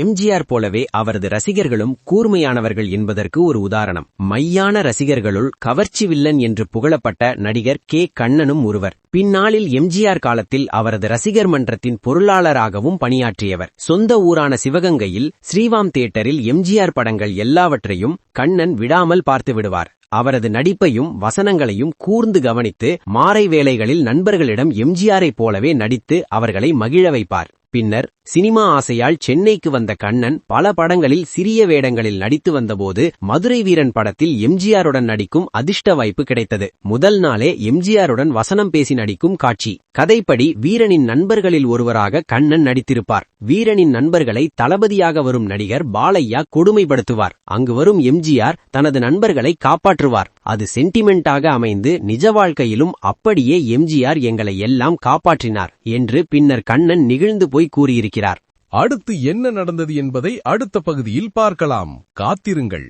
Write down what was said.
எம்ஜிஆர் போலவே அவரது ரசிகர்களும் கூர்மையானவர்கள் என்பதற்கு ஒரு உதாரணம். மையான ரசிகர்களுள் கவர்ச்சி வில்லன் என்று புகழப்பட்ட நடிகர் கே. கண்ணனும் ஒருவர். பின்னாளில் எம்ஜிஆர் காலத்தில் அவரது ரசிகர் மன்றத்தின் பொருளாளராகவும் பணியாற்றியவர். சொந்த ஊரான சிவகங்கையில் ஸ்ரீவாம் தியேட்டரில் எம்ஜிஆர் படங்கள் எல்லாவற்றையும் கண்ணன் விடாமல் பார்த்து விடுவார். அவரது நடிப்பையும் வசனங்களையும் கூர்ந்து கவனித்து மாலை வேளைகளில் நண்பர்களிடம் எம்ஜிஆரைப் போலவே நடித்து அவர்களை மகிழ வைப்பார். பின்னர் சினிமா ஆசையால் சென்னைக்கு வந்த கண்ணன் பல படங்களில் சிறிய வேடங்களில் நடித்து வந்தபோது மதுரை வீரன் படத்தில் எம்ஜிஆருடன் நடிக்கும் அதிர்ஷ்ட வாய்ப்பு கிடைத்தது. முதல் நாளே எம்ஜிஆருடன் வசனம் பேசி நடிக்கும் காட்சி. கதைப்படி வீரனின் நண்பர்களில் ஒருவராக கண்ணன் நடித்திருப்பார். வீரனின் நண்பர்களை தளபதியாக வரும் நடிகர் பாலையா கொடுமைப்படுத்துவார். அங்கு வரும் எம்ஜிஆர் தனது நண்பர்களை காப்பாற்றுவார். அது சென்டிமெண்டாக அமைந்து நிஜ வாழ்க்கையிலும் அப்படியே எம்ஜிஆர் எங்களை எல்லாம் காப்பாற்றினார் என்று பின்னர் கண்ணன் நிகழ்ந்து போய் கூறியிருக்கிறார். அடுத்து என்ன நடந்தது என்பதை அடுத்த பகுதியில் பார்க்கலாம். காத்திருங்கள்.